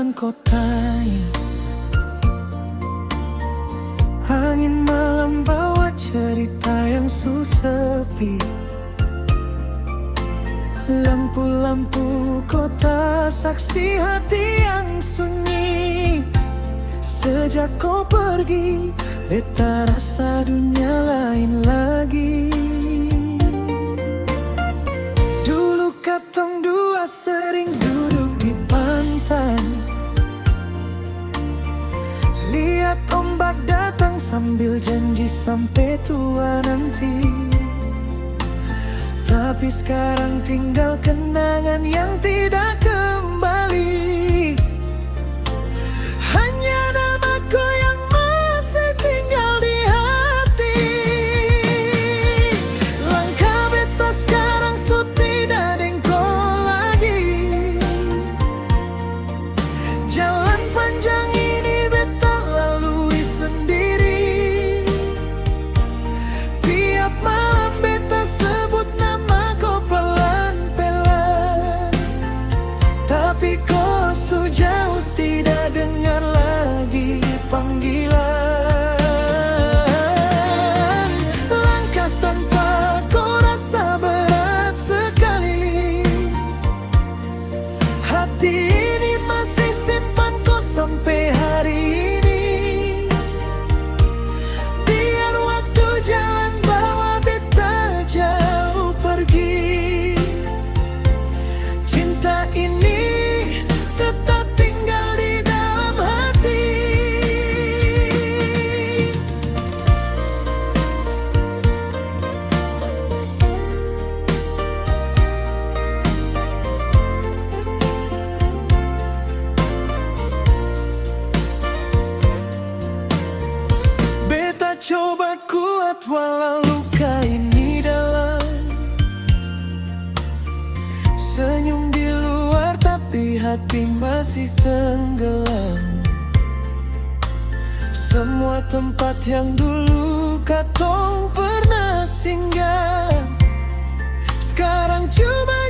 jalan kotanya. Angin malam bawa cerita yang sepi. Lampu-lampu kota saksi hati yang sunyi. Sejak kau pergi, beta rasa dunia lain lagi. Dulu katong dua sering duduk di pantai, lihat ombak datang sambil janji sampai tua nanti. Tapi sekarang tinggal kenangan yang tidak kembali. Hanya namaku yang masih tinggal di hati. Langkah beta sekarang sudah tidak dengkol lagi. Jalan panjang ini beta lalui sendiri. Tiap malam beta sebut nama kau pelan-pelan, tapi kau sejauh tidak dengar lagi panggilan. Langkah tanpa kau rasa berat sekali. Hati ini masih simpan kau sampai hari ini. Biar waktu jalan bawa beta jauh pergi. Cinta ini tetap tinggal di dalam hati. Beta coba kuat walau luka ini dalam. Senyum di luar tapi hati masih tenggelam. Semua tempat yang dulu katong pernah singgah, sekarang cuma